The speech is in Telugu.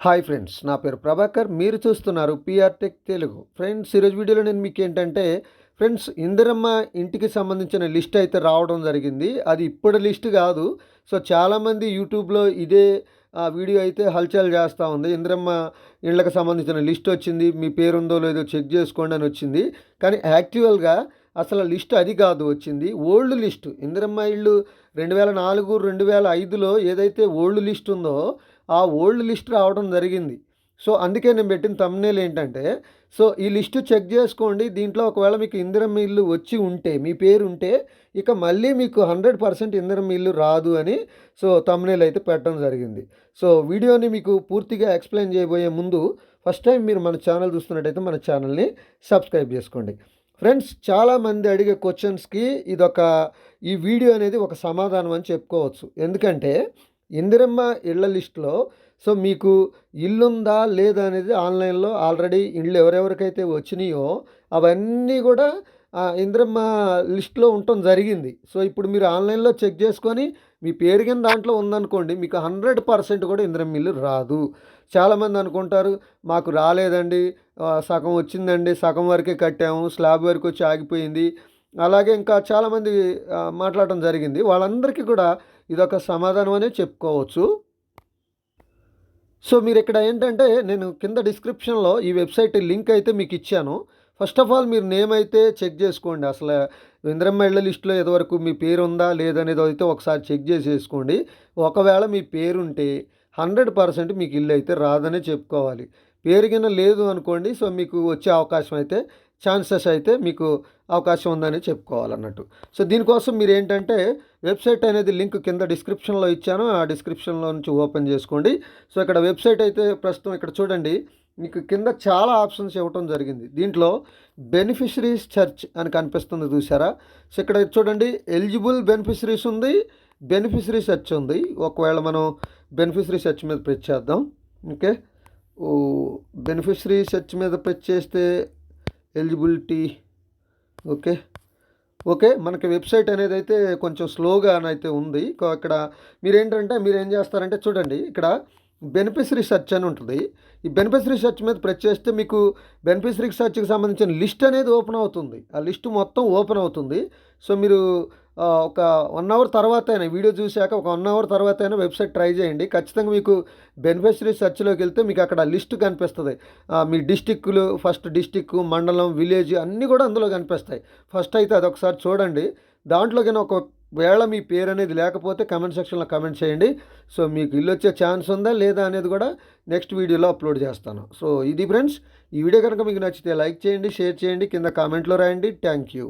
హాయ్ ఫ్రెండ్స్, నా పేరు ప్రభాకర్. మీరు చూస్తున్నారు పిఆర్ టెక్ తెలుగు. ఫ్రెండ్స్, ఈరోజు వీడియోలో నేను మీకు ఏంటంటే ఫ్రెండ్స్, ఇందిరమ్మ ఇంటికి సంబంధించిన లిస్ట్ అయితే రావడం జరిగింది. అది ఇప్పుడు లిస్ట్ కాదు. సో చాలామంది యూట్యూబ్లో ఇదే వీడియో అయితే హల్చల్ చేస్తూ ఉంది. ఇందిరమ్మ ఇళ్ళకి సంబంధించిన లిస్ట్ వచ్చింది, మీ పేరుందో లేదో చెక్ చేసుకోండి అని వచ్చింది. కానీ యాక్చువల్గా అసలు లిస్ట్ అది కాదు వచ్చింది, ఓల్డ్ లిస్టు. ఇందిరమ్మ ఇళ్ళు 2004, 2005లో ఏదైతే ఓల్డ్ లిస్ట్ ఉందో ఆ ఓల్డ్ లిస్ట్ రావడం జరిగింది. సో అందుకే నేను పెట్టిన థంబ్నెయిల్ ఏంటంటే, సో ఈ లిస్టు చెక్ చేసుకోండి. దీంట్లో ఒకవేళ మీకు ఇందిరమ్మ ఇల్లు వచ్చి ఉంటే, మీ పేరు ఉంటే, ఇక మళ్ళీ మీకు 100% ఇందిరమ్మ ఇల్లు రాదు అని సో థంబ్నెయిల్ అయితే పెట్టడం జరిగింది. సో వీడియోని మీకు పూర్తిగా ఎక్స్ప్లెయిన్ చేయబోయే ముందు ఫస్ట్ టైం మీరు మన ఛానల్ చూస్తున్నట్టయితే మన ఛానల్ని సబ్స్క్రైబ్ చేసుకోండి. ఫ్రెండ్స్, చాలామంది అడిగే క్వశ్చన్స్కి ఈ వీడియో అనేది ఒక సమాధానం అని చెప్పుకోవచ్చు. ఎందుకంటే ఇందిరమ్మ ఇళ్ళ లిస్టులో సో మీకు ఇల్లుందా లేదా అనేది ఆన్లైన్లో ఆల్రెడీ ఇళ్ళు ఎవరెవరికైతే వచ్చినాయో అవన్నీ కూడా ఇందిరమ్మ లిస్టులో ఉండటం జరిగింది. సో ఇప్పుడు మీరు ఆన్లైన్లో చెక్ చేసుకొని మీ పేరు కింద దాంట్లో ఉందనుకోండి, మీకు 100% కూడా ఇందిరమ్మ ఇల్లు రాదు. చాలామంది అనుకుంటారు, మాకు రాలేదండి, సగం వచ్చిందండి, సగం వరకే కట్టాము, స్లాబ్ వరకు వచ్చి ఆగిపోయింది, అలాగే ఇంకా చాలామంది మాట్లాడటం జరిగింది. వాళ్ళందరికీ కూడా ఇదొక సమాధానం అనే చెప్పుకోవచ్చు. సో మీరు ఇక్కడ ఏంటంటే, నేను కింద డిస్క్రిప్షన్లో ఈ వెబ్సైట్ లింక్ అయితే మీకు ఇచ్చాను. ఫస్ట్ ఆఫ్ ఆల్ మీరు నేమ్ అయితే చెక్ చేసుకోండి. అసలు ఇందిరమ్మ ఇళ్ళ లిస్టులో ఇదివరకు మీ పేరు ఉందా లేదనేది అయితే ఒకసారి చెక్ చేసేసుకోండి. ఒకవేళ మీ పేరుంటే 100% మీకు ఇల్లు అయితే రాదనే చెప్పుకోవాలి. పేరు కింద లేదు అనుకోండి, సో మీకు వచ్చే అవకాశం అయితే ఛాన్సెస్ అయితే మీకు అవకాశం ఉందని చెప్పుకోవాలన్నట్టు. సో దీనికోసం మీరు ఏంటంటే వెబ్సైట్ అనేది లింక్ కింద డిస్క్రిప్షన్లో ఇచ్చాను, ఆ డిస్క్రిప్షన్లో నుంచి ఓపెన్ చేసుకోండి. సో ఇక్కడ వెబ్సైట్ అయితే ప్రస్తుతం ఇక్కడ చూడండి, మీకు కింద చాలా ఆప్షన్స్ ఇవ్వటం జరిగింది. దీంట్లో బెనిఫిషరీస్ సెర్చ్ అని కనిపిస్తుంది, చూసారా? సో ఇక్కడ చూడండి, ఎలిజిబుల్ బెనిఫిషరీస్ ఉంది, బెనిఫిషరీ సెర్చ్ ఉంది. ఒకవేళ మనం బెనిఫిషరీ సెర్చ్ మీద ప్రెస్ చేద్దాం. ఓకే, బెనిఫిషరీ సెర్చ్ మీద ప్రెస్ చేస్తే ఎలిజిబిలిటీ ఓకే మనకి వెబ్సైట్ అనేది అయితే కొంచెం స్లోగానైతే ఉంది. ఇక్కడ మీరేం చేస్తారంటే చూడండి, ఇక్కడ బెనిఫిషరీ సెర్చ్ అని ఉంటుంది. ఈ బెనిఫిషరీ సెర్చ్ మీద ప్రెస్ చేస్తే మీకు బెనిఫిషరీ సెర్చ్కి సంబంధించిన లిస్ట్ అనేది ఓపెన్ అవుతుంది. ఆ లిస్ట్ మొత్తం ఓపెన్ అవుతుంది. సో మీరు ఒక 1 అవర్ తర్వాత అయినా, వీడియో చూశాక ఒక 1 అవర్ తర్వాత అయినా వెబ్సైట్ ట్రై చేయండి. ఖచ్చితంగా మీకు బెనిఫిషరీ సెర్చ్లోకి వెళ్తే మీకు అక్కడ లిస్ట్ కనిపిస్తుంది. మీ డిస్టిక్లు, ఫస్ట్ డిస్టిక్, మండలం, విలేజ్ అన్నీ కూడా అందులో కనిపిస్తాయి. ఫస్ట్ అయితే అదొకసారి చూడండి. దాంట్లోకి ఒకవేళ మీ పేరు అనేది లేకపోతే కమెంట్ సెక్షన్లో కమెంట్ చేయండి. సో మీకు ఇల్లు వచ్చే ఛాన్స్ ఉందా లేదా అనేది కూడా నెక్స్ట్ వీడియోలో అప్లోడ్ చేస్తాను. సో ఇది ఫ్రెండ్స్, ఈ వీడియో కనుక మీకు నచ్చితే లైక్ చేయండి, షేర్ చేయండి, కింద కామెంట్లో రాయండి. Thank you.